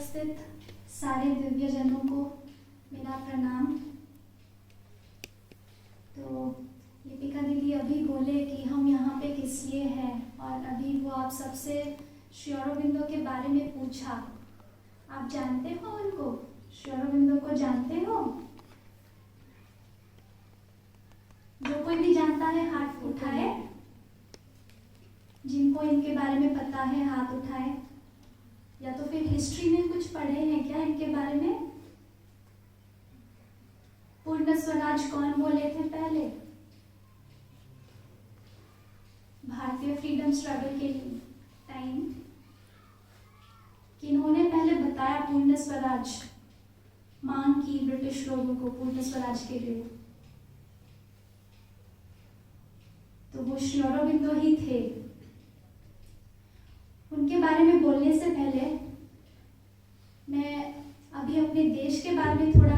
उपस्थित सारे दिव्यजनों को मेरा प्रणाम। तो लिपिका दीदी अभी बोले कि हम यहाँ पे किस लिए हैं, और अभी वो आप सबसे श्री अरबिंदो के बारे में पूछा। आप जानते हो उनको? श्री अरबिंदो को जानते हो? जो कोई भी जानता है हाथ उठाए। जिनको इनके बारे में पता है हाथ उठाए। या तो फिर हिस्ट्री में कुछ पढ़े हैं क्या इनके बारे में? पूर्ण स्वराज कौन बोले थे पहले? भारतीय फ्रीडम स्ट्रगल के टाइम किन्होंने पहले बताया पूर्ण स्वराज मांग की ब्रिटिश लोगों को पूर्ण स्वराज के लिए? तो वो श्री अरबिंदो ही थे। उनके बारे में बोलने से पहले मैं अभी अपने देश के बारे में थोड़ा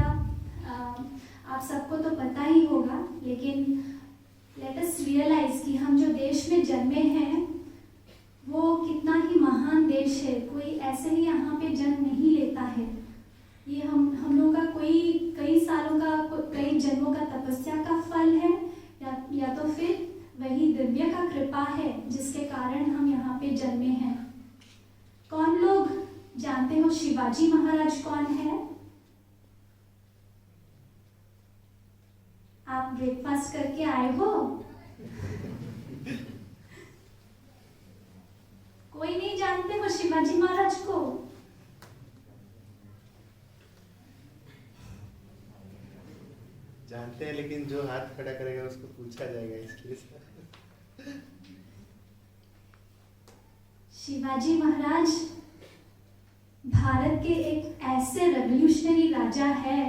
आप सबको तो पता ही होगा, लेकिन लेट अस रियलाइज कि हम जो देश में जन्मे हैं वो कितना ही महान देश है। कोई ऐसे ही यहाँ पे जन्म नहीं लेता है। ये हम लोगों का कई सालों का, कई जन्मों का तपस्या का फल है, या तो फिर वही दिव्य का कृपा है जिसके कारण हम यहाँ पे जन्मे हैं। कौन लोग जानते हो शिवाजी महाराज कौन है? आप ब्रेकफास्ट करके आए हो? कोई नहीं जानते हो शिवाजी महाराज को? जानते हैं, लेकिन जो हाथ खड़ा करेगा उसको पूछा जाएगा, इसलिए। शिवाजी महाराज भारत के एक ऐसे रेवोल्यूशनरी राजा है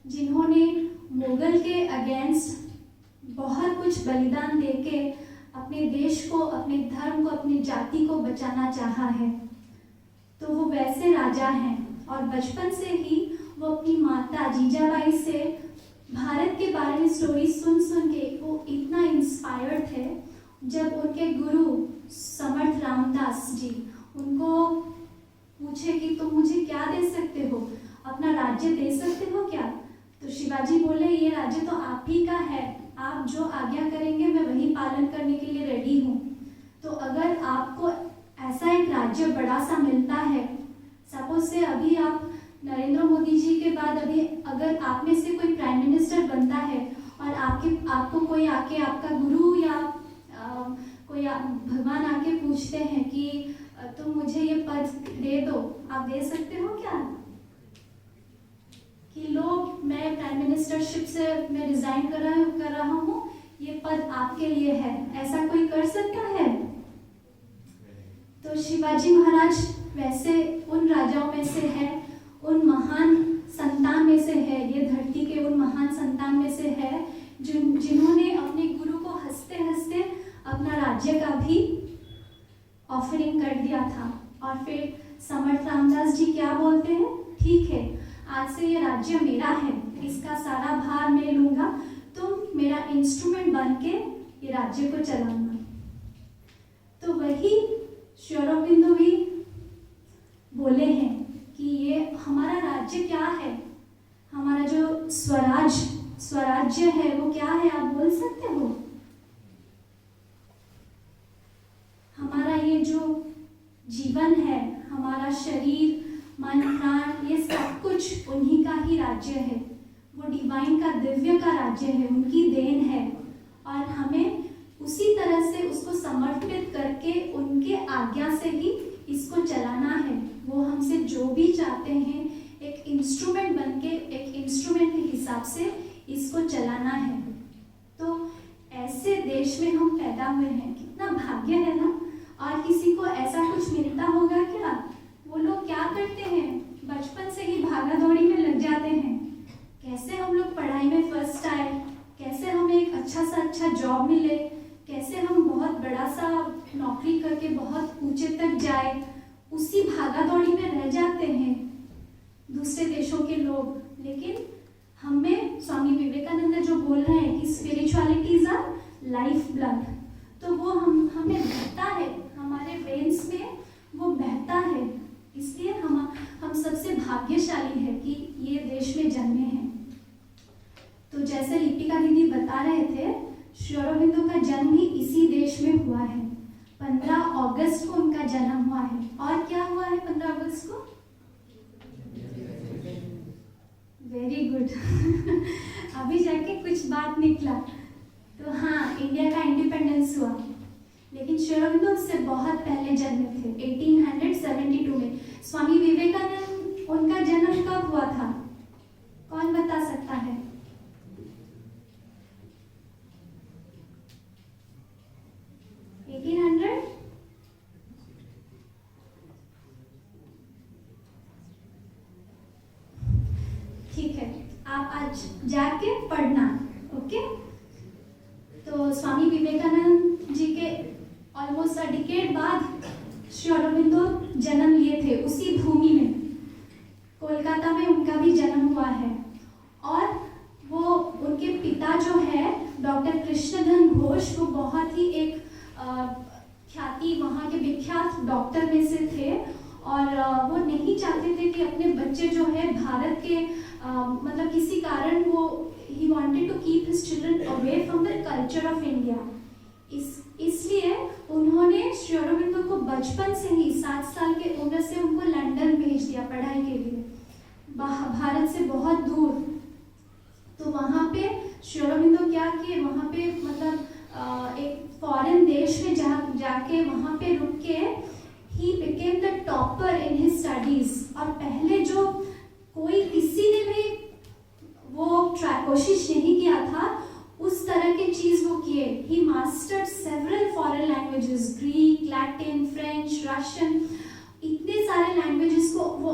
जिन्होंने मुगल के अगेंस्ट बहुत कुछ बलिदान देके अपने देश को, अपने धर्म को, अपनी जाति को बचाना चाहा है। तो वो वैसे राजा हैं, और बचपन से ही वो अपनी माता जीजाबाई से भारत के बारे में स्टोरी सुन के वो इतना इंस्पायर्ड थे। जब उनके गुरु समर्थ रामदास जी उनको पूछे कि तुम मुझे क्या दे सकते हो, अपना राज्य दे सकते हो क्या? तो शिवाजी बोले ये राज्य तो आप ही का है, आप जो आज्ञा करेंगे मैं वही पालन करने के लिए रेडी हूँ। तो अगर आपको ऐसा एक राज्य बड़ा सा मिलता है, सपोज से अभी आप नरेंद्र मोदी जी के बाद अभी अगर आप में से कोई प्राइम मिनिस्टर बनता है और आपको कोई आके, आपका गुरु या कोई भगवान आके पूछते हैं कि तुम मुझे ये पद दे दो, आप दे सकते हो क्या? कि लोग मैं प्राइम मिनिस्टरशिप से मैं रिजाइन कर रहा हूँ, ये पद आपके लिए है, ऐसा कोई कर सकता है? तो शिवाजी महाराज वैसे उन राजाओं में से है, उन महान संतान में से है, ये धरती के उन महान संतान में से है जिन्होंने अपने गुरु को हंसते हंसते अपना राज्य का भी ऑफरिंग कर दिया था। और फिर समर्थ रामदास जी क्या बोलते हैं? ठीक है, आज से ये राज्य मेरा है, इसका सारा भार मैं लूंगा, तुम मेरा इंस्ट्रूमेंट बन के ये राज्य को चलाना। तो वही श्री अरबिंदो भी बोले हैं कि ये हमारा राज्य क्या है, हमारा जो स्वराज्य है वो क्या है, आप बोल सकते हो? हमारा ये जो जीवन है, हमारा शरीर, मन, प्राण, ये सब कुछ उन्हीं का ही राज्य है। वो डिवाइन का, दिव्य का राज्य है, उनकी देन है, और हमें उसी तरह से उसको समर्पित करके उनके आज्ञा से ही इसको चलाना है। वो हमसे जो भी चाहते हैं एक इंस्ट्रूमेंट बनके, एक इंस्ट्रूमेंट के हिसाब से इसको चलाना है। तो ऐसे देश में हम पैदा हुए हैं, कितना भाग्य है ना। और किसी को ऐसा कुछ मिलता होगा क्या? वो लोग क्या करते हैं, बचपन से ही भागा दौड़ी में लग जाते हैं। कैसे हम लोग पढ़ाई में फर्स्ट आए, कैसे हमें एक अच्छा जॉब मिले, कैसे हम बहुत बड़ा सा नौकरी करके बहुत ऊंचे तक जाए, उसी भागा दौड़ी में रह जाते हैं दूसरे देशों के लोग। लेकिन हमें स्वामी विवेकानंद जो बोल रहे हैं कि spirituality is a life blood, तो वो हमें बहता है, हमारे वेन्स में वो बहता है। इसलिए हम सब भाग्यशाली है कि ये देश में जन्मे हैं। तो जैसे लिपिका दीदी बता रहे थे, श्री अरबिंदो का जन्म ही इसी देश में हुआ है। 15 अगस्त को उनका जन्म हुआ है। और क्या हुआ है 15 अगस्त को? वेरी गुड अभी जाके कुछ बात निकला। तो हाँ, इंडिया का इंडिपेंडेंस हुआ, लेकिन श्री अरबिंदो उससे बहुत पहले जन्मे थे, 1872 में। स्वामी विवेकानंद, उनका जन्म कब हुआ था? कौन बता सकता है? 1800? ठीक है, आप आज जाके पढ़ना। ओके, तो स्वामी विवेकानंद जी के ऑलमोस्ट अ डिकेड बाद श्री अरबिंदो जन्म लिए थे उसी भूमि में। कोलकाता में उनका भी जन्म हुआ है। और वो उनके पिता जो है डॉक्टर कृष्णधन घोष, वो बहुत ही एक ख्याति, वहाँ के विख्यात डॉक्टर में से थे। और वो नहीं चाहते थे कि अपने बच्चे जो है भारत के मतलब किसी कारण वो he wanted to keep his children away from the culture of India। इसलिए उन्होंने श्री अरबिंदो को बचपन से ही 7 साल के उम्र से उनको लंदन भेज दिया पढ़ाई के लिए, भारत से बहुत दूर। तो वहाँ पे श्री अरबिंदो क्या किए, वहाँ पे मतलब एक फॉरेन देश में जाके वहाँ पे रुक के he became the topper in his studies। और पहले जो कोई किसी ने भी वो कोशिश नहीं किया था उस तरह की चीज वो किए। He mastered several foreign languages, Greek, Latin, French, Russian, इतने सारे लैंग्वेजेस को वो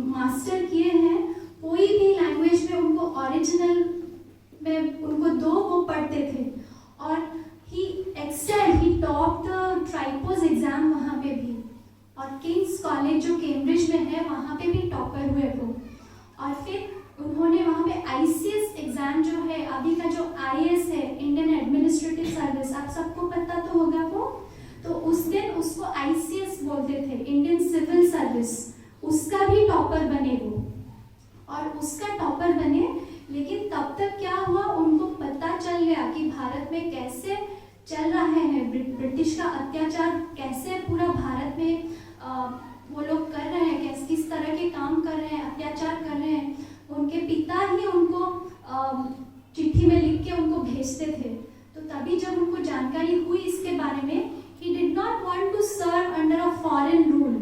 मास्टर किए हैं। कोई भी लैंग्वेज में उनको ओरिजिनल में उनको दो, वो पढ़ते थे। और he excelled, he topped the tripos exam वहाँ पे भी। और किंग्स कॉलेज जो कैम्ब्रिज में है वहाँ पे भी टॉपर हुए वो। और फिर उन्होंने वहाँ पे आईसीएस एग्जाम जो है, अभी का जो आईएएस है, इंडियन एडमिनिस्ट्रेटिव सर्विस, आप सबको पता तो होगा वो। तो उस दिन उसको आईसीएस बोलते थे, इंडियन सिविल सर्विस, उसका भी टॉपर बने वो। और उसका टॉपर बने, लेकिन तब तक क्या हुआ, उनको पता चल गया कि भारत में कैसे चल रहा है ब्रिटिश का अत्याचार, कैसे पूरा भारत में वो लोग कर रहे हैं, किस तरह के काम कर रहे हैं, अत्याचार कर रहे हैं। उनके पिता ही उनको चिट्ठी में लिख के उनको भेजते थे। तो तभी जब उनको जानकारी हुई इसके बारे में, he did not want to serve under a foreign rule,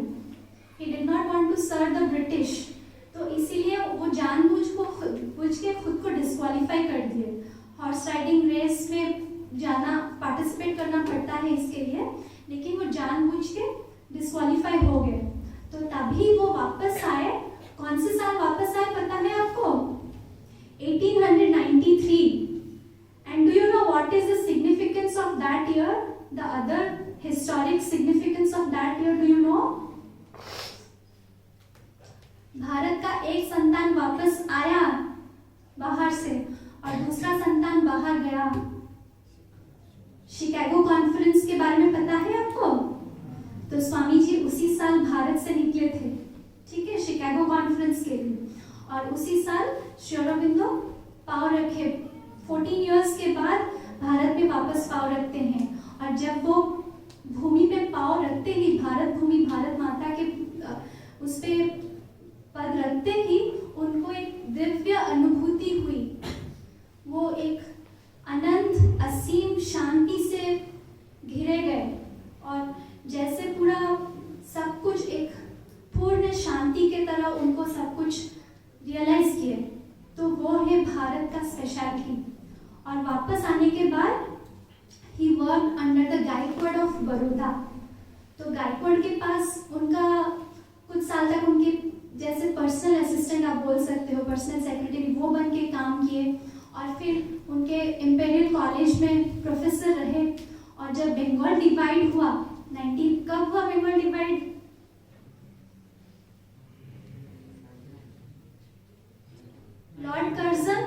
he did not want to serve the British। तो इसीलिए वो जानबूझ के खुद को डिस्क्वालीफाई कर दिए। हॉर्स राइडिंग रेस में जाना, पार्टिसिपेट करना पड़ता है इसके लिए, लेकिन वो जानबूझ के डिस्क्वालीफाई हो गए। तो तभी वो वापस आए। कौन से साल वापस आए पता है आपको? 1893। And do you know what is the significance of that year? The other historic significance of that year, do you no? Bharat का एक संतान वापस आया बाहर से और दूसरा संतान बाहर गया। शिकागो कॉन्फ्रेंस के बारे में पता है आपको? तो स्वामी जी उसी साल भारत से निकले थे, ठीक है, शिकागो कॉन्फ्रेंस के लिए। और उसी साल श्री अरबिंदो पाँव रखे, 14 इयर्स के बाद भारत में वापस पाँव रखते हैं। और जब वो भूमि पे पाँव रखते ही, भारत भूमि, भारत माता के उस पे पद रखते ही उनको एक दिव्य अनुभूति हुई। वो एक अनंत असीम शांति से घिरे गए और जैसे पूरा सब कुछ एक पूर्ण शांति के तरह उनको सब कुछ रियलाइज किए। तो वो है भारत का स्पेशलिटी। और वापस आने के बाद ही work under the Gaikwad of Baroda. तो गायकवाड़ के पास उनका कुछ साल तक उनके जैसे पर्सनल असिस्टेंट आप बोल सकते हो, पर्सनल सेक्रेटरी, वो बन के काम किए। और फिर उनके इंपेरियल कॉलेज में प्रोफेसर रहे। और जब बंगाल डिवाइड हुआ, कब हुआ Bengal divide? Lord Curzon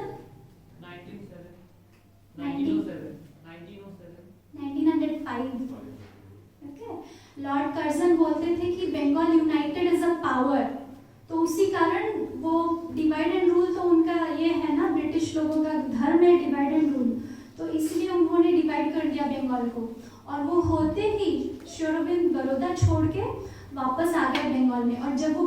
1905। Okay, Lord Curzon बोलते थे कि Bengal united is a power. तो उसी कारण ब्रिटिश लोगों का धर्म है डिवाइड एंड रूल, तो इसलिए उन्होंने डिवाइड कर दिया बंगाल को। और वो होते ही श्री अरविंद बड़ौदा छोड़ के वापस आ गए बंगाल में। और जब वो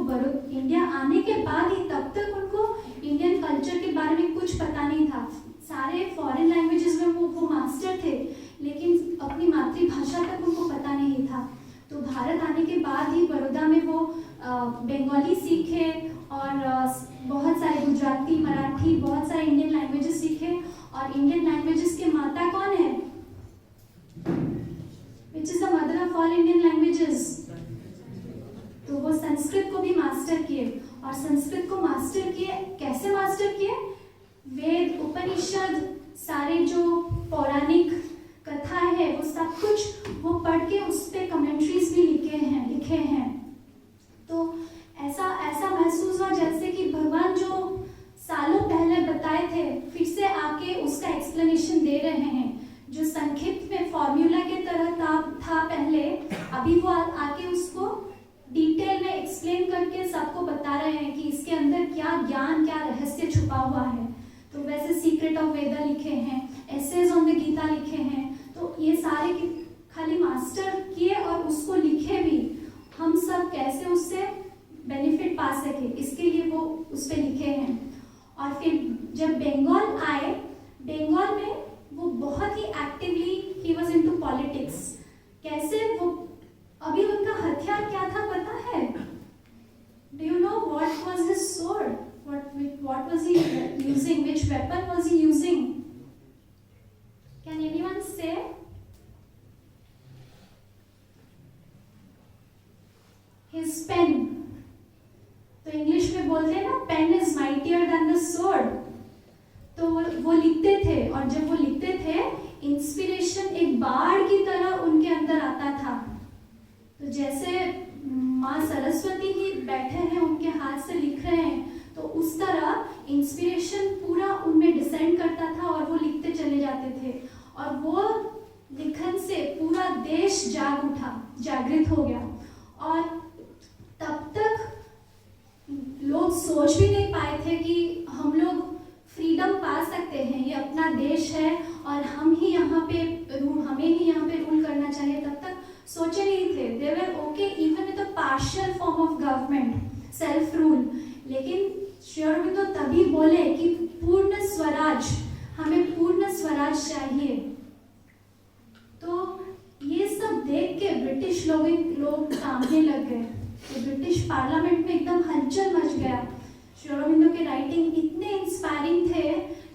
इंडिया आने के बाद ही, तब तक उनको इंडियन कल्चर के बारे में कुछ पता नहीं था। सारे फॉरेन लैंग्वेजेस में वो मास्टर थे, लेकिन अपनी मातृभाषा तक उनको पता नहीं था। तो भारत आने के बाद ही बड़ौदा में वो बंगाली सीखे और बहुत सारे गुजराती, मराठी, बहुत सारे इंडियन लैंग्वेजेस सीखे। और इंडियन लैंग्वेजेस के माता कौन है? Which is the mother of all Indian languages? तो वो संस्कृत को भी मास्टर किए। और संस्कृत को मास्टर किए, कैसे मास्टर किए? वेद, उपनिषद, सारे जो पौराणिक कथा है वो सब कुछ वो पढ़ के उस पे कमेंट्रीज भी लिखे हैं। तो ऐसा महसूस हुआ जैसे कि भगवान जो सालों पहले बताए थे फिर से आके उसका एक्सप्लेनेशन दे रहे हैं। जो संक्षिप्त में फॉर्मूला के तरह था पहले, अभी वो आके उसको डिटेल में एक्सप्लेन करके सबको बता रहे हैं कि इसके अंदर क्या ज्ञान, क्या रहस्य छुपा हुआ है। तो वैसे सीक्रेट ऑफ वेदा लिखे हैं, एसेज ऑन द गीता लिखे हैं। तो ये सारे खाली मास्टर किए और उसको लिखे भी, हम सब कैसे उससे बेनिफिट पा सके, इसके लिए वो उस पर लिखे हैं। और फिर जब बंगाल आए, बंगाल में वो बहुत ही एक्टिवली ही वाज इनटू पॉलिटिक्स। कैसे वो, अभी उनका हथियार क्या था पता है? Do you know what was his sword? What was he using? Which weapon was he using? Can anyone say? His pen. तो इंग्लिश में बोलते हैं ना, pen is mightier than the sword. तो वो लिखते थे, और जब वो लिखते थे इंस्पिरेशन एक बाढ़ की तरह उनके अंदर आता था। तो जैसे माँ सरस्वती ही बैठे हैं, उनके हाथ से लिख रहे हैं, तो उस तरह इंस्पिरेशन पूरा उनमें डिसेंड करता था और वो लिखते चले जाते थे। और वो लिखन से पूरा देश जागृत हो गया। और तब तक लोग सोच भी नहीं पाए थे कि हम लोग फ्रीडम पा सकते हैं, ये अपना देश है और हम ही यहाँ पे हमें ही यहाँ पे रूल करना चाहिए। तब तक सोचे नहीं थे। They were okay even with a partial form of government, self rule. लेकिन श्री अरविंदो तभी बोले कि पूर्ण स्वराज, हमें पूर्ण स्वराज चाहिए। तो ये सब देख के ब्रिटिश लोग कांपने लग गए। तो ब्रिटिश पार्लियामेंट में एकदम हलचल मच गया। श्री अरविंदो के राइटिंग इतने इंस्पायरिंग थे,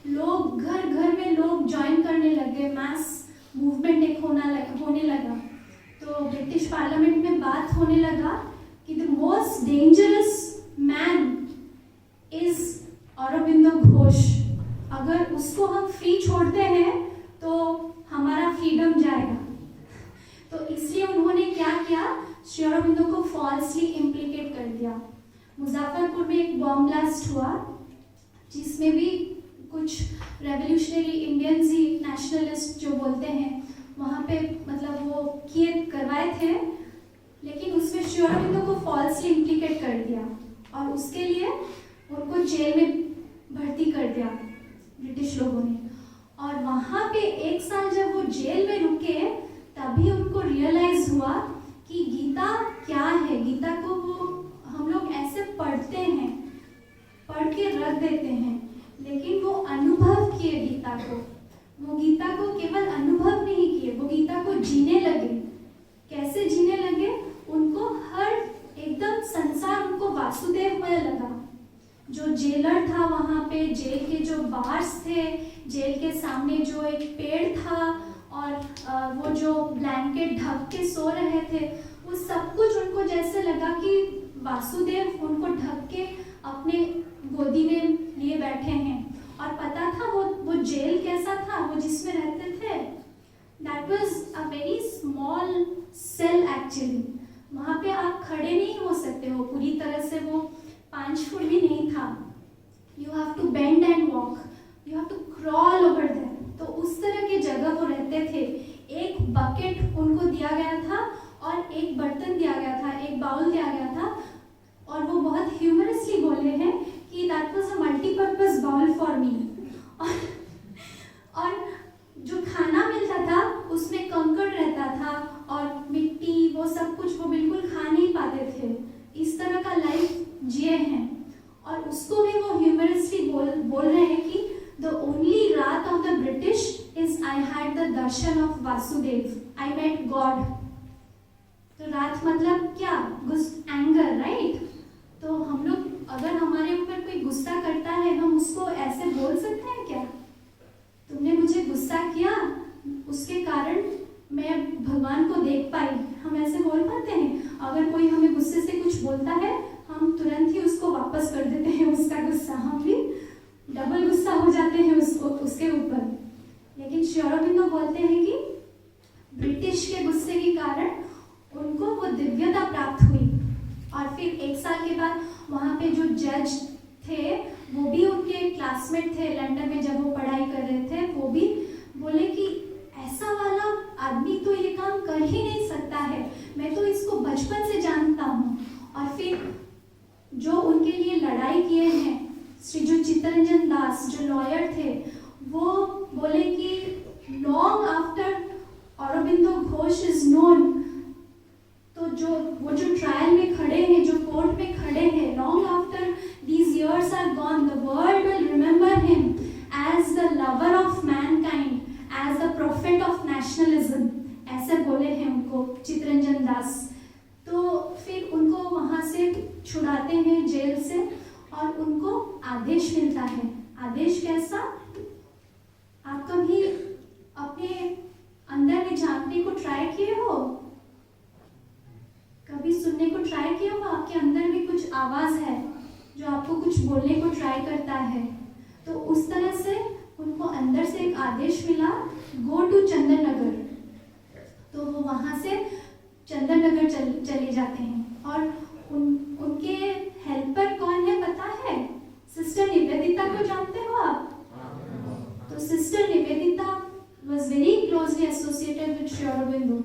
लोग घर घर में लोग ज्वाइन करने लगे, मास मूवमेंट एक होने लगा। तो ब्रिटिश पार्लियामेंट में बात होने लगा कि the most dangerous man is Aurobindo Ghosh. अगर उसको हम फ्री छोड़ते हैं तो हमारा फ्रीडम जाएगा। तो इसलिए उन्होंने क्या किया, श्री अरविंदो को फॉल्सली इम्प्लीकेट कर दिया। मुजफ्फरपुर में एक बॉम्ब ब्लास्ट हुआ जिसमें भी कुछ रेवोल्यूशनरी इंडियंस ही, नेशनलिस्ट जो बोलते हैं, वहाँ पे मतलब वो करवाए थे। लेकिन उसमें श्री अरविंदो को फॉल्सली इम्प्लीकेट कर दिया और उसके लिए उनको जेल में भर्ती कर दिया ब्रिटिश लोगों ने। और वहाँ पे 1 साल जब वो जेल में रुके, तभी उनको रियलाइज हुआ कि गीता क्या है। गीता को वो हम लोग ऐसे पढ़ते हैं, पढ़ के रख देते हैं, लेकिन वो अनुभव किए गीता को। वो गीता को केवल अनुभव नहीं किए, वो गीता को जीने लगे। कैसे जीने लगे? उनको हर एकदम संसार उनको वासुदेवमय लगा। जो जेलर था वहाँ पे, जेल के जो बार्स थे, जेल के सामने जो एक पेड़ था और वो जो ब्लैंकेट ढक के सो रहे थे, वो सब कुछ उनको जैसे लगा कि वासुदेव उनको ढक के अपने गोदी में लिए बैठे हैं। और पता था वो जेल कैसा था, वो जिसमें रहते थे, that was a very small cell actually. वहाँ पे आप खड़े नहीं हो सकते हो पूरी तरह से, वो 5 फुट भी नहीं था। You have to bend and walk, you have to crawl over that. तो उस तरह की जगह वो रहते थे। एक बकेट उनको दिया गया था और एक बर्तन दिया गया था, एक बाउल दिया गया था। और वो बहुत ह्यूमरसली बोले हैं कि that was a multipurpose bowl for me. और बोल रहे हैं कि the only wrath of the British is I had the darshan of Vasudev, I met God. तो रात मतलब क्या? Anger, right? तो हम लोग अगर हमारे ऊपर कोई गुस्सा करता है, हम उसको ऐसे बोल सकते हैं क्या? तुमने मुझे गुस्सा किया, उसके कारण मैं भगवान को देख पाई, हम ऐसे बोल पाते हैं? अगर कोई हमें गुस्से से कुछ बोलता है, हम तुरंत ही उसको वापस कर देते हैं उसका गुस्सा, हम भी डबल गुस्सा हो जाते हैं उसके ऊपर। लेकिन श्री अरबिंदो बोलते हैं कि ब्रिटिश के गुस्से के कारण उनको वो दिव्यता प्राप्त हुई। और फिर 1 साल के बाद वहाँ पे जो जज थे, वो भी उनके क्लासमेट थे लंदन में जब वो पढ़ाई कर रहे थे, वो भी बोले कि ऐसा वाला आदमी तो ये काम कर ही नहीं सकता है, मैं तो इसको बचपन से जानता हूँ। और फिर जो उनके लिए लड़ाई किए हैं श्री जो चित्तरंजन दास जो लॉयर थे, वो बोले कि long after Aurobindo Ghosh is known, तो वो जो ट्रायल में खड़े हैं, जो कोर्ट में खड़े हैं, long after these years are gone, the world will remember him as the lover of mankind, as the prophet of nationalism, ऐसे बोले हैं उनको चित्तरंजन दास। तो फिर उनको वहाँ से छुड़ाते हैं जेल से और उनको आदेश मिलता है। आदेश कैसा? आप कभी अपने अंदर में झांकने को ट्राई किए हो? कभी सुनने को ट्राई किया हो? आपके अंदर में कुछ आवाज है जो आपको कुछ बोलने को ट्राई करता है। तो उस तरह से उनको अंदर से एक आदेश मिला, गो टू चंदन नगर। तो वो वहां से चंदन नगर चले जाते हैं। और उनके हेल्पर कौन है पता है? सिस्टर निवेदिता को जानते हो आप? तो sister Nivedita was very closely associated with Shri Aurobindo,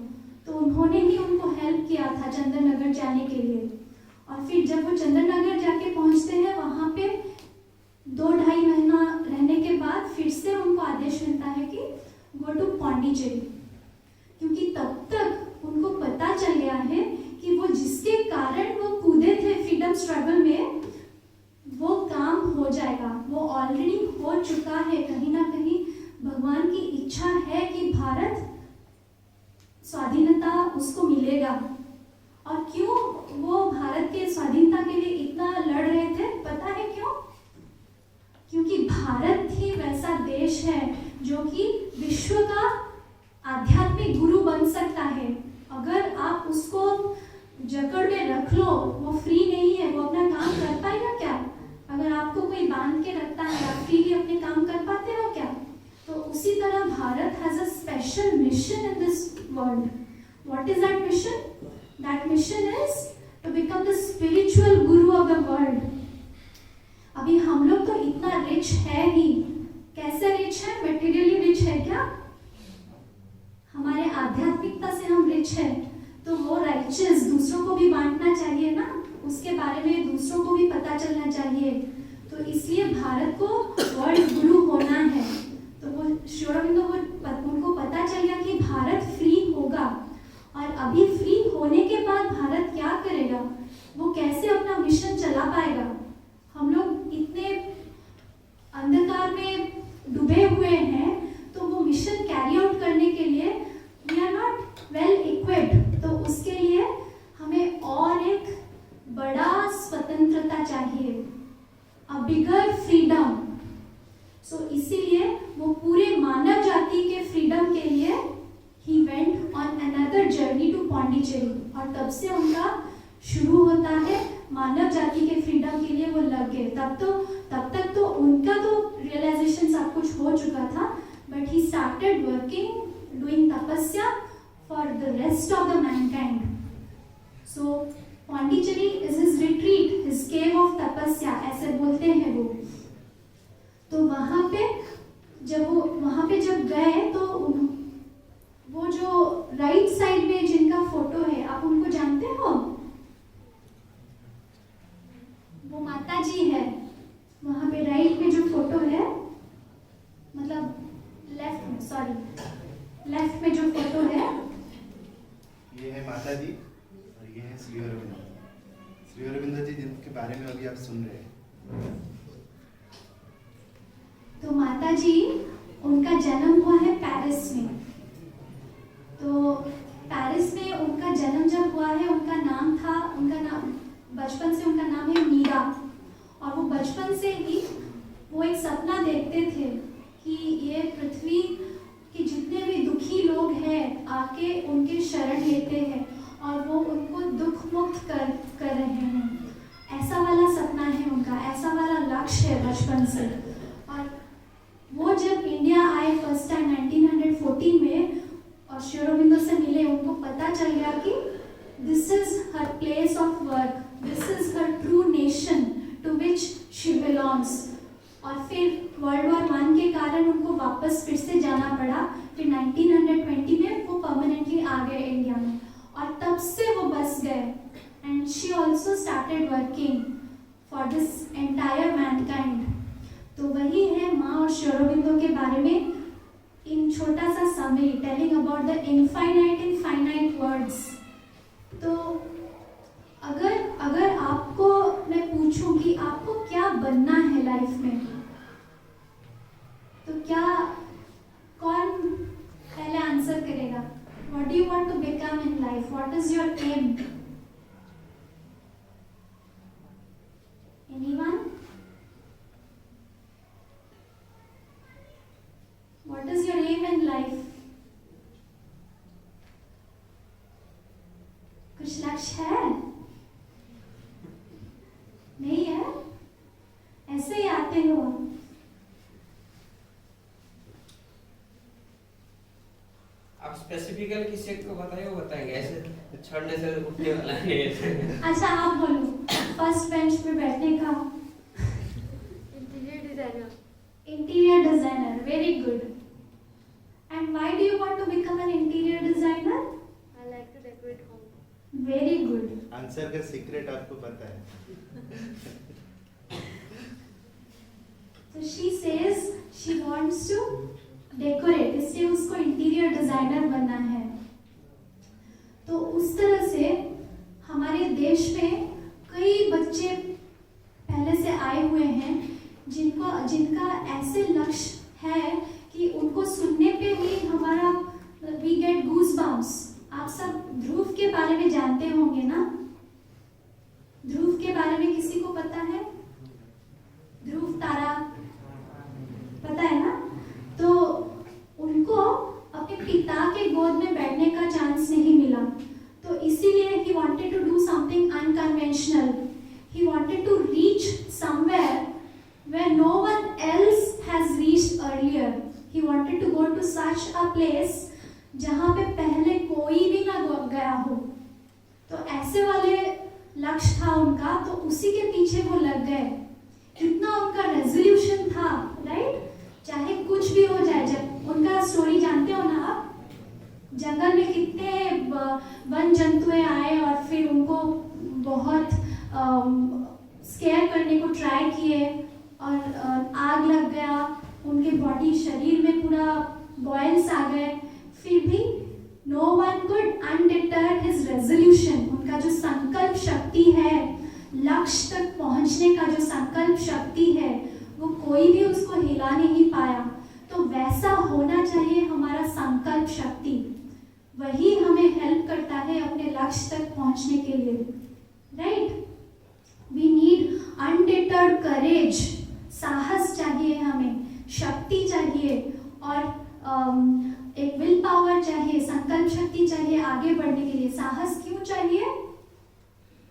तो उन्होंने ही उनको हेल्प किया था चंदन नगर जाने के लिए। और फिर जब वो चंदन नगर जाके पहुंचते हैं, वहाँ पे 2-2.5 महीना रहने के बाद फिर से उनको आदेश मिलता है कि गो टू पौंडीचेरी, क्योंकि तब तक उनको पता चल गया है कि वो जिसके कारण वो कूदे थे फ्रीडम स्ट्रगल में, वो काम हो जाएगा, वो ऑलरेडी हो चुका है। कहीं ना कहीं भगवान की इच्छा है कि भारत स्वाधीनता उसको मिलेगा। और क्यों वो भारत के स्वाधीनता के लिए इतना लड़ रहे थे पता है क्यों? क्योंकि भारत ही वैसा देश है जो कि विश्व का आध्यात्मिक गुरु बन सकता है। अगर आप उसको जकड़ में रख लो, वो फ्री नहीं है, वो अपना काम कर पाएगा क्या? अगर आपको कोई बांध के रखता है, आप फ्रीली अपने काम कर पाते हो क्या? तो उसी तरह Bharat has a special mission in this world. What is that mission? That mission is to become the spiritual guru of the world. अभी हम लोग तो इतना रिच है ही। कैसे रिच है? मटेरियली रिच है क्या? हमारे आध्यात्मिकता से हम रिच है, तो वो राइचस दूसरों को भी बांटना चाहिए ना, उसके बारे में दूसरों को भी पता चलना चाहिए। तो इसलिए भारत को वर्ल्ड गुरु होना है। तो वो श्री अरबिंदो उनको पता चल गया कि भारत फ्री होगा, और अभी फ्री होने के बाद भारत क्या करेगा, वो कैसे अपना मिशन चला पाएगा। हम लोग इतने अंधकार में डूबे हुए हैं, तो वो मिशन कैरी आउट करने के लिए we are not well equipped. तो उसके लिए हमें और एक बड़ा स्वतंत्रता चाहिए, अ बिगर फ्रीडम। सो इसीलिए वो पूरे मानव जाति के फ्रीडम के लिए ही went on another journey to Pondicherry. और तब से उनका शुरू होता है, मानव जाति के फ्रीडम के लिए वो लग गए। तब तक तो उनका तो रियलाइजेशन सब कुछ हो चुका था, but he started working, doing तपस्या for the rest of the mankind. So Pondicherry is his retreat, his cave of तपस्या, ऐसे बोलते हैं वो। तो वहाँ पे जब गए, तो वो जो राइट साइड में जिनका फोटो है, आप उनको जानते हो? वो माता जी है। वहाँ पे राइट में जो फोटो है, मतलब लेफ्ट में जो फोटो है, ये है माता जी और ये है श्री अरबिंदो। श्री अरबिंदो जी जिनके बारे में अभी आप सुन रहे हैं। तो माता जी, उनका जन्म हुआ है पेरिस में। तो पेरिस में उनका जन्म जब हुआ है, उनका नाम बचपन से उनका नाम है मीरा। और वो बचपन से ही वो एक सपना देखते थे कि ये पृथ्वी के जितने भी दुखी लोग हैं आके उनके शरण लेते हैं और वो उनको दुख मुक्त कर रहे हैं। ऐसा वाला सपना है उनका, ऐसा वाला लक्ष्य है बचपन से। और वो जब इंडिया आए फर्स्ट टाइम 1914 में और श्री अरबिंदो से मिले, उनको पता चल गया कि this is her place of work, this is her true nation to which she belongs. और फिर वर्ल्ड वॉर 1 के कारण उनको वापस फिर से जाना पड़ा। फिर 1920 में वो परमानेंटली आ गए इंडिया में और तब से वो बस गए। And she also started working for this entire Mankind. तो वही है माँ और श्री अरबिंदो के बारे में इन छोटा सा summary, telling about the infinite in finite words. तो अगर आपको मैं पूछूं कि आपको क्या बनना है लाइफ में, तो क्या कौन पहले आंसर करेगा? What do you want to become in life? What is your aim? Anyone? What is your aim in life? कुछ लक्ष्य है? नहीं है? ऐसे ही आते हो? आप स्पेसिफिकली किसी को बताइए, वो बताएंगे। ऐसे छोड़ने से उठने वाला नहीं है। अच्छा आप बोलो, फर्स्ट बेंच पे बैठने का? Interior designer. Interior designer, very good. And why do you want to become an interior designer? I like to decorate home. Very good. Answer का सीक्रेट आपको पता है। तो she says she wants to decorate, इसलिए उसको interior designer बनना है। तो उस तरह से हमारे देश में कई बच्चे पहले से आए हुए हैं जिनका ऐसे लक्ष्य है कि उनको सुनने पे ही हमारा वी गेट गूज बम्स। आप सब ध्रुव के बारे में जानते होंगे ना? ध्रुव के बारे में किसी को पता है? ध्रुव तारा पता है ना? तो उनको अपने पिता के गोद में बैठने का चांस नहीं मिला, तो इसीलिए he wanted to do something unconventional. He wanted to reach somewhere where no one else has reached earlier. He wanted to go to such a place जहाँ पे पहले कोई भी ना गया हो। तो ऐसे वाले लक्ष्य था उनका, तो उसी के पीछे वो लग गए। कितना उनका रेजोल्यूशन था, राइट? चाहे कुछ भी हो जाए। जब उनका स्टोरी जानते हो ना आप, जंगल में कितने वन जंतुएं आए और फिर उनको बहुत स्केयर करने को ट्राई किए और आग लग गया, उनके बॉडी शरीर में पूरा बॉयल्स आ गए, फिर भी no one could undeter his resolution. उनका जो संकल्प शक्ति है, लक्ष्य तक पहुंचने का जो संकल्प शक्ति है, वो कोई भी उसको हिला नहीं पाया। तो वैसा होना चाहिए हमारा संकल्प शक्ति, वही हमें हेल्प करता है अपने लक्ष्य तक पहुंचने के लिए, राइट? वी नीड अनडिटर्ड करेज, साहस चाहिए हमें, शक्ति चाहिए और एक विल पावर चाहिए, संकल्प शक्ति चाहिए आगे बढ़ने के लिए। साहस क्यों चाहिए?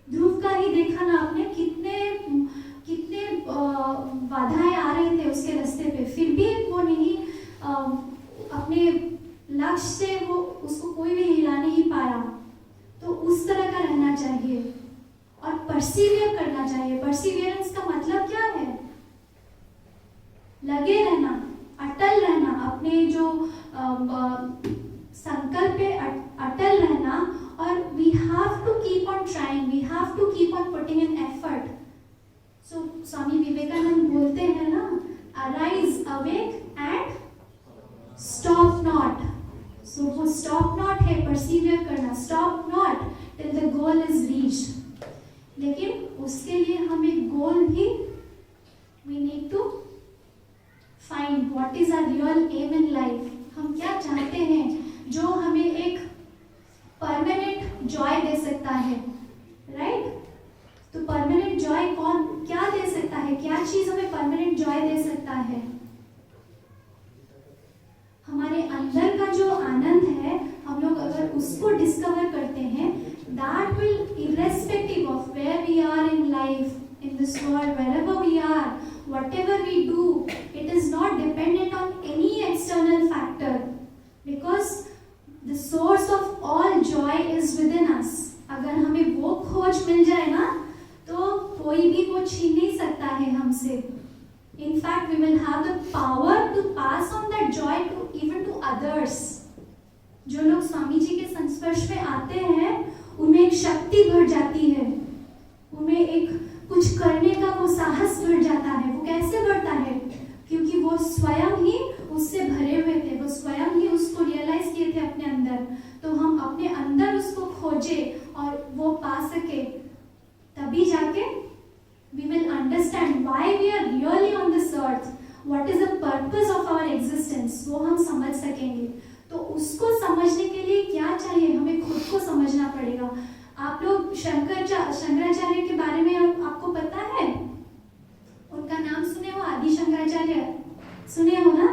ध्रुव का ही देखा ना आपने, कितने बाधाएं आ रहे थे उसके रास्ते पे, फिर भी वो नहीं अपने लक्ष्य से वो उसको कोई भी हिला नहीं पाया। तो उस तरह का रहना चाहिए और परसिवियर करना चाहिए। परसिवियरेंस का मतलब क्या है? लगे रहना, अटल रहना, अपने जो संकल्प पे अटल रहना। और we have to keep on trying, we have to keep on putting in effort. So Swami Vivekananda बोलते हैं ना, arise, awake and stop not. So वो stop not है persevere करना, stop not till the goal is reached. लेकिन उसके लिए हमें गोल भी we need to find joy दे सकता है। हमारे अंदर का जो आनंद है, हम लोग अगर उसको डिस्कवर करते हैं, that will, irrespective of where we are in life, in this world, wherever we are, whatever we do, it is not dependent on any external factor, because the source of all joy is within us. अगर हमें वो खोज मिल जाए ना, तो कोई भी वो छीन नहीं सकता है हमसे। In fact, we will have the power to pass on that joy to even to others. जो लोग स्वामी जी के संस्पर्श में आते हैं, उनमें एक शक्ति भर जाती है, उनमें एक कुछ करने का वो साहस बढ़ जाता है। वो कैसे बढ़ता है? क्योंकि वो स्वयं ही उससे भरे हुए थे, वो स्वयं ही उसको रियलाइज किए थे अपने अंदर। तो हम अपने अंदर उसको खोजे और वो पा सके, तभी जाके we will understand why we are really on this earth, what is the purpose of our existence, वो हम समझ सकेंगे। तो उसको समझने के लिए क्या चाहिए? हमें खुद को समझना पड़ेगा। आप लोग शंकराचार्य के बारे में आपको पता है? उनका नाम सुने हो? आदि शंकराचार्य सुने हो ना?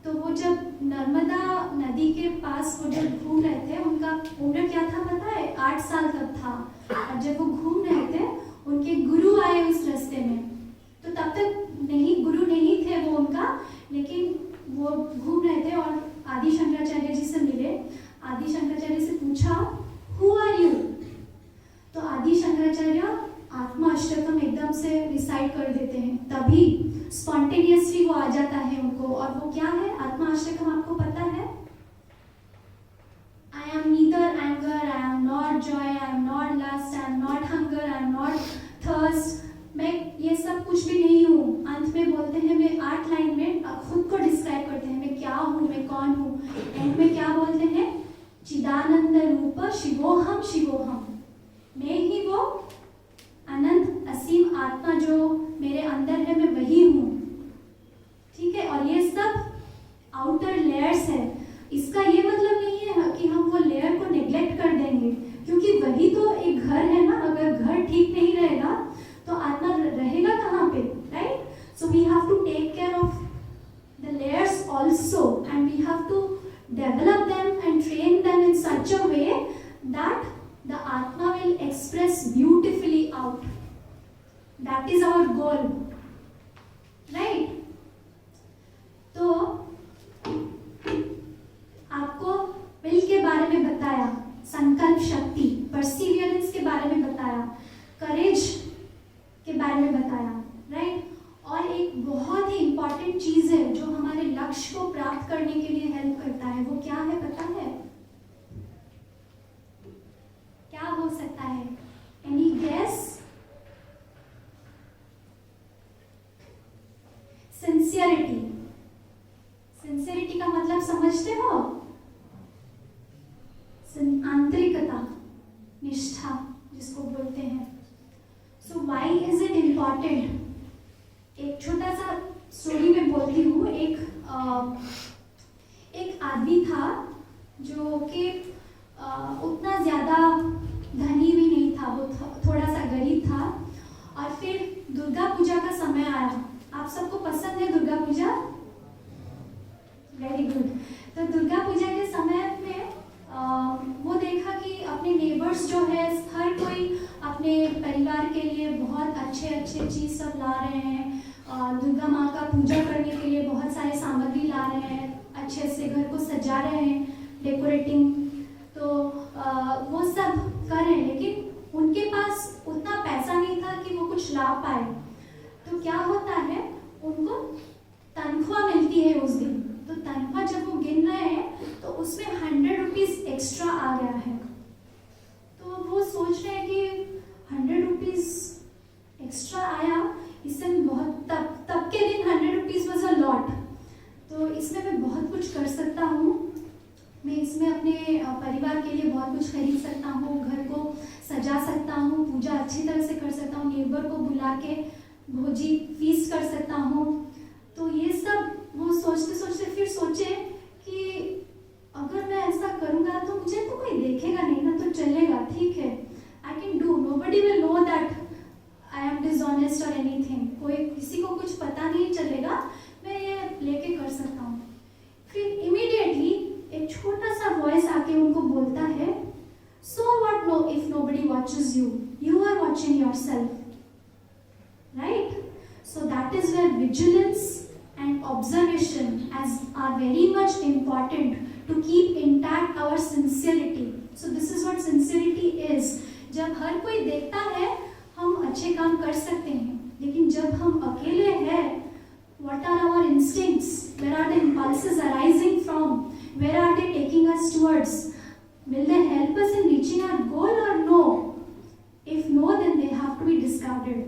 तो वो जब नर्मदा नदी के पास वो जब घूम रहे थे, उनका उम्र क्या था पता है? 8 साल तक था। और जब वो घूम रहे थे, उनके गुरु आए उस रास्ते में। तो तब तक गुरु नहीं थे वो उनका, लेकिन वो घूम रहे थे और आदि शंकराचार्य जी से मिले। आदि शंकराचार्य से पूछा, हु आर यू? तो आदि शंकराचार्य आत्मा अष्टकम एकदम से रिसाइट कर देते हैं, तभी स्पॉन्टेनियसली वो आ जाता है उनको। और वो क्या है आत्मा अष्टकम, आपको पता है? I am neither anger, I am not joy, I am not lust, I am not hunger, I am not thirst. मैं ये सब कुछ भी नहीं हूँ। अंत में बोलते हैं, मैं 8 लाइन में खुद को डिस्क्राइब करते हैं, मैं क्या हूँ, मैं कौन हूँ। एंड में क्या बोलते हैं? चिदानंद रूप शिवोहम शिवोहम। मैं ही वो अनंत असीम आत्मा जो मेरे अंदर है, मैं वही हूँ। ठीक है? और ये सब आउटर लेयर्स है। इसका ये मतलब नहीं है कि हम वो लेयर को नेग्लेक्ट कर देंगे, क्योंकि वही तो एक घर है ना। अगर घर ठीक नहीं रहेगा तो आत्मा रहेगा कहाँ पे? Right? So we have to take care of the layers also, and we have to develop them and train them in such a way that the Atma will express beautifully out. That is our goal, right? तो आपको will के बारे में बताया, संकल्प शक्ति, Perseverance के बारे में बताया, करेज के बारे में बताया, राइट? और एक बहुत ही इम्पॉर्टेंट चीज है जो हमारे लक्ष्य को प्राप्त करने के लिए हेल्प करता है, वो क्या है पता है? क्या हो सकता है? Any guess? सिंसियरिटी। सिंसियरिटी का मतलब समझते हो? आंतरिकता, निष्ठा जिसको बोलते हैं। So why is it important? एक छोटा सा स्टोरी में बोलती हूँ। एक आदमी था जो कि उतना ज़्यादा धनी भी नहीं था, वो थोड़ा सा गरीब था। और फिर दुर्गा पूजा का समय आया। आप सबको पसंद है दुर्गा पूजा? Very good. तो दुर्गा पूजा के समय में वो देखा कि अपने नेबर्स जो है, हर कोई अपने परिवार के लिए बहुत अच्छे अच्छे चीज़ सब ला रहे हैं। दुर्गा माँ का पूजा करने के लिए बहुत सारे सामग्री ला रहे हैं, अच्छे से घर को सजा रहे हैं, डेकोरेटिंग। तो वो सब कर रहे हैं, लेकिन उनके पास उतना पैसा नहीं था कि वो कुछ ला पाए। तो क्या होता है, उनको तनख्वाह मिलती है उस दिन। तो तनख्वाह जब वो गिन रहे हैं तो उसमें 100 रुपीज़ एक्स्ट्रा आ गया है। तो वो सोच रहे हैं कि 100 रुपीज़ एक्स्ट्रा आया, इससे मैं बहुत तब के दिन 100 रुपीज़ वॉज अ लॉट। तो इसमें मैं बहुत कुछ कर सकता हूँ, मैं इसमें अपने परिवार के लिए बहुत कुछ खरीद सकता हूँ, घर को सजा सकता हूँ, पूजा अच्छी तरह से कर सकता हूँ, नेबर को बुला के भोजी फीस कर सकता हूँ। तो ये सब वो सोचते सोचते फिर सोचे कि अगर मैं ऐसा करूँगा तो मुझे तो कोई देखेगा नहीं ना, तो चलेगा, ठीक है, I can do, nobody will know that I am dishonest और एनीथिंग। कोई किसी को को कुछ पता नहीं चलेगा, मैं ये लेके कर सकता हूँ। फिर इमीडिएटली एक छोटा सा वॉइस आके उनको बोलता है, so what no if nobody watches you, you are watching yourself, right? So that is where vigilance and observation are very much important to keep intact our sincerity. So this is what sincerity is. जब हर कोई देखता है हम अच्छे काम कर सकते हैं, लेकिन जब हम अकेले हैं, what are our instincts? Where are the impulses arising from? Where are they taking us towards? Will they help us in reaching our goal or no? If no, then they have to be discarded.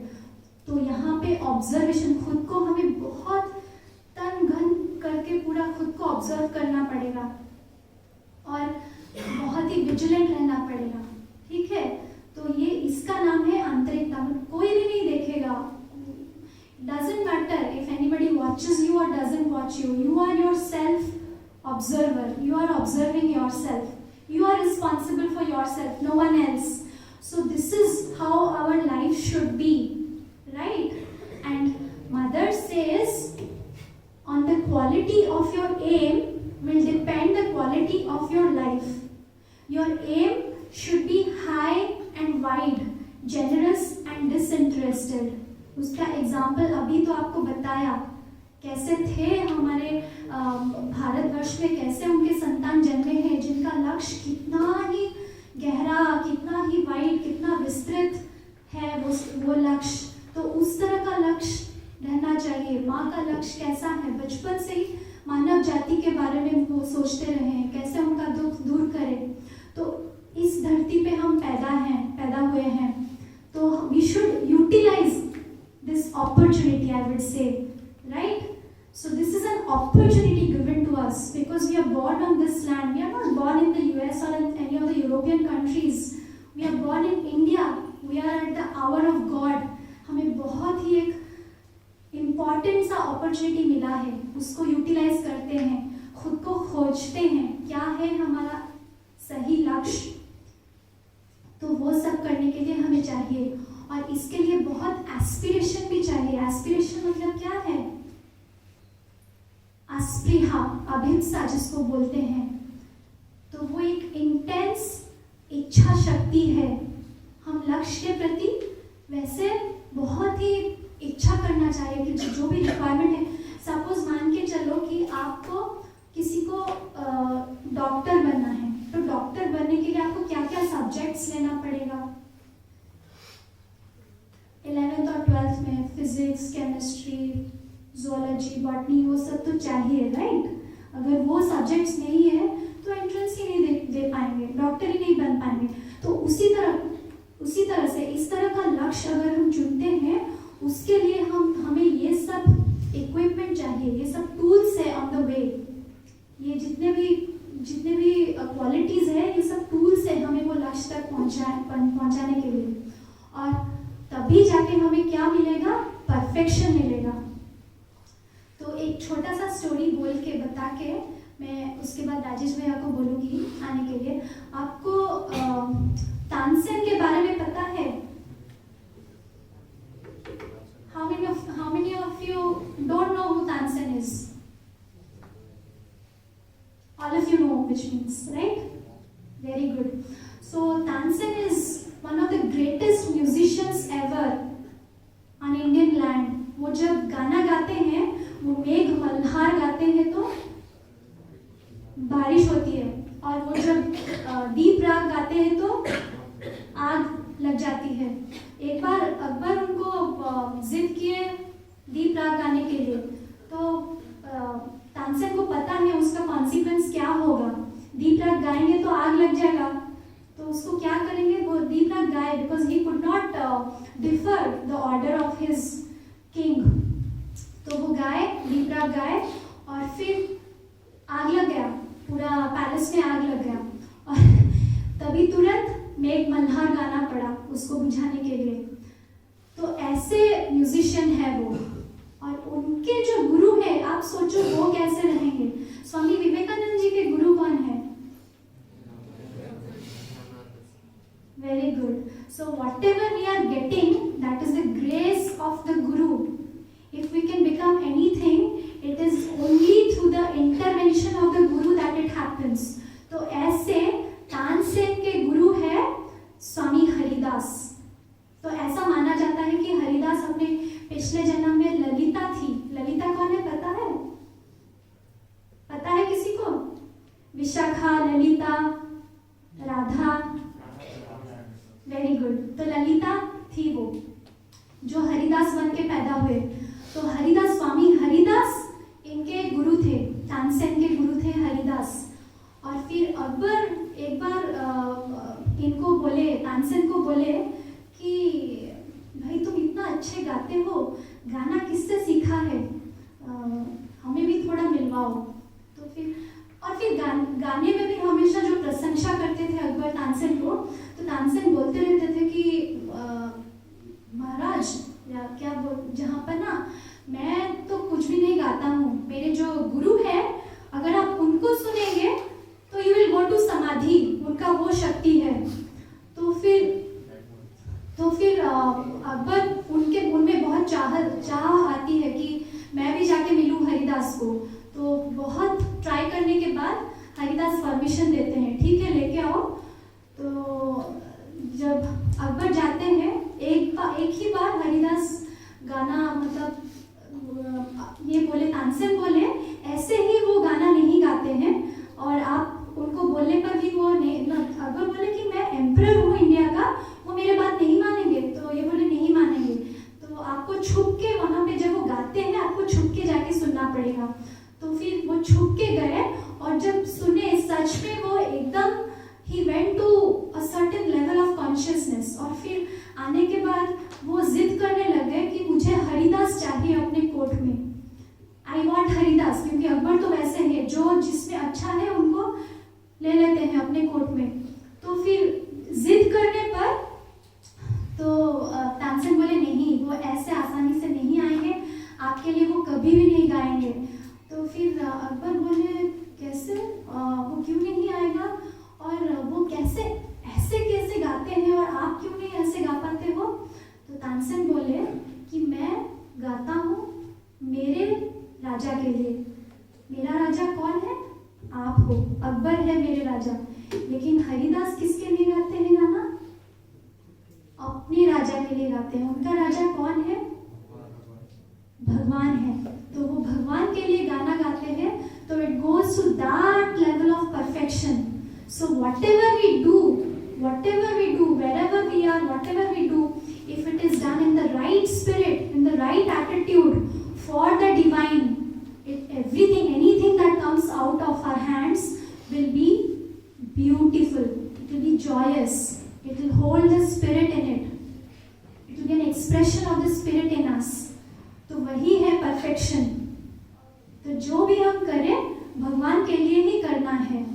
तो यहाँ पे observation, खुद को हमें बहुत तन घन करके पूरा खुद को ऑब्जर्व करना पड़ेगा और बहुत ही विजिलेंट रहना पड़ेगा, ठीक है? तो ये इसका नाम है आंतरिकता। कोई भी नहीं देखेगा, doesn't matter if anybody watches you or doesn't watch you, you are your self observer, you are observing yourself, you are responsible for yourself, no one else. So this is how our life should be, right? And mother says on the quality of your aim will depend the quality of your life. Your aim should be high and wide, generous and disinterested. उसका example अभी तो आपको बताया, कैसे थे हमारे भारतवर्ष में, कैसे उनके संतान जन्मे हैं जिनका लक्ष्य कितना ही गहरा, कितना ही वाइड, कितना विस्तृत है वो लक्ष्य। तो उस तरह का लक्ष्य रहना चाहिए। माँ का लक्ष्य कैसा है, बचपन से ही मानव जाति के बारे में वो सोचते रहे हैं, कैसे उनका दुख दूर करें। तो इस धरती पे हम पैदा हुए हैं, तो we should utilize this opportunity, I would say, right? So this is an opportunity given to us because we are born on this land. We are not born in the US or in any of the European countries. We are born in India. We are at the hour of God. हमें बहुत ही एक important सा opportunity मिला है, उसको utilise करते हैं, खुद को खोजते हैं, क्या है हमारा सही लक्ष्य। तो वो सब करने के लिए हमें चाहिए, और इसके लिए बहुत एस्पिरेशन भी चाहिए। एस्पिरेशन मतलब क्या है? अस्पृहा, अभिप्सा जिसको बोलते हैं। तो वो एक इंटेंस इच्छा शक्ति है। हम लक्ष्य के प्रति वैसे बहुत ही इच्छा करना चाहिए कि जो भी रिक्वायरमेंट है। सपोज मान के चलो कि आपको किसी को डॉक्टर बनना है, तो डॉक्टर बनने के लिए आपको क्या क्या सब्जेक्ट्स लेना पड़ेगा? 11th और 12th में फिजिक्स, केमिस्ट्री, जूलॉजी, बॉटनी, वो सब तो चाहिए, राइट? अगर वो सब्जेक्ट्स नहीं है तो एंट्रेंस ही नहीं दे पाएंगे, डॉक्टर ही नहीं बन पाएंगे। तो उसी तरह से इस तरह का लक्ष्य अगर हम चुनते हैं, उसके लिए हमें ये सब इक्विपमेंट चाहिए, ये सब टूल्स है ऑन द वे। ये जितने भी क्वालिटीज है, ये सब टूल्स है हमें वो लक्ष्य तक पहुंचाने के लिए। और तभी जाके हमें क्या मिलेगा? परफेक्शन मिलेगा। तो एक छोटा सा स्टोरी बोल के बता के मैं उसके बाद राजेश भैया को बोलूँगी आने के लिए। आपको तानसेन के बारे में पता है? How many of you don't know who Tansen is? All of you know, which means, right? Very good. So Tansen is one of the greatest musicians ever on Indian land. वो जब गाना गाते हैं, वो मेघ मल्हार गाते हैं तो बारिश होती है, और वो जब दीप राग गाते हैं तो आग लग जाती है। एक बार अकबर उनको जिद किए दीप राग गाने के लिए, तो तानसेन को पता है उसका कॉन्सिक्वेंस क्या होगा। दीप राग गाएंगे तो आग लग जाएगा, तो उसको क्या करेंगे? वो दीप राग गाए, because he could not differ the order of his king. तो वो गाए, दीप राग गाए, और फिर आग लग गया, पूरा पैलेस में आग लग गया, और तभी तुरंत मेघ मल्हार गाना पड़ा उसको बुझाने के लिए। तो ऐसे म्यूजिशियन है वो, और उनके जो गुरु है, आप सोचो वो कैसे रहेंगे। स्वामी विवेकानंद जी के गुरु कौन है? Very good. So whatever we are getting, that is the grace of the Guru. If we गाना किससे सीखा है, हमें भी थोड़ा मिलवाओ। तो फिर गाने में भी हमेशा जो प्रशंसा करते थे अकबर तानसेन को, तो तानसेन बोलते रहते थे कि महाराज या क्या बोल, जहाँ पर ना मैं तो कुछ भी नहीं गाता हूँ, मेरे जो गुरु है अगर आप उनको सुनेंगे तो यू विल गो टू समाधि, उनका वो शक्ति है। तो फिर अकबर उनमें बहुत चाह आती है कि मैं भी जाके मिलूं हरिदास को। तो बहुत ट्राई करने के बाद हरिदास परमिशन देते हैं, ठीक है लेके आओ। तो जब अकबर जाते हैं, एक ही बार हरिदास गाना मतलब ये बोले, तानसेन बोले ऐसे ही वो गाना नहीं गाते हैं, और आप उनको बोलने पर भी वो नहीं, अकबर बोले कि मैं एम्परर हूँ इंडिया का, वो मेरे बात नहीं मानेंगे। तो ये बोले नहीं मानेंगे, तो आपको छुप के वहाँ पे जब वो गाते हैं आपको छुप के जाके सुनना पड़ेगा। तो फिर वो छुप के गए, और जब सुने सच में वो एकदम ही went to a certain level of consciousness. और फिर आने के बाद वो जिद करने लगे कि मुझे हरिदास चाहिए अपने कोर्ट में, आई वॉन्ट हरिदास, क्योंकि अकबर तो वैसे है जो जिसमें अच्छा है उनको ले लेते हैं अपने कोर्ट में। तो फिर जिद करने पर तो तानसेन बोले नहीं, वो ऐसे आसानी से नहीं आएंगे, आपके लिए वो कभी भी नहीं गाएंगे। तो फिर अकबर बोले कैसे, वो क्यों नहीं आएगा, और वो कैसे गाते हैं, और आप क्यों नहीं ऐसे गा पाते हो। तो तानसेन बोले कि मैं गाता हूँ मेरे राजा के लिए, मेरा राजा कौन है, आप हो, अकबर है मेरे राजा। लेकिन हरिदास किसके लिए गाते हैं गाना, अपने राजा के लिए गाते हैं। उनका राजा कौन है, भगवान है, तो वो भगवान के लिए गाना गाते हैं। तो it goes to that level of perfection. So whatever we do, wherever we are, whatever we do, if it is done in the right spirit, in the right attitude for the divine, anything that comes out of our hands will be beautiful, it will be joyous, it will hold the spirit in it, it will be an expression of the spirit in us। तो वही है perfection. तो जो भी हम करें भगवान के लिए ही करना है।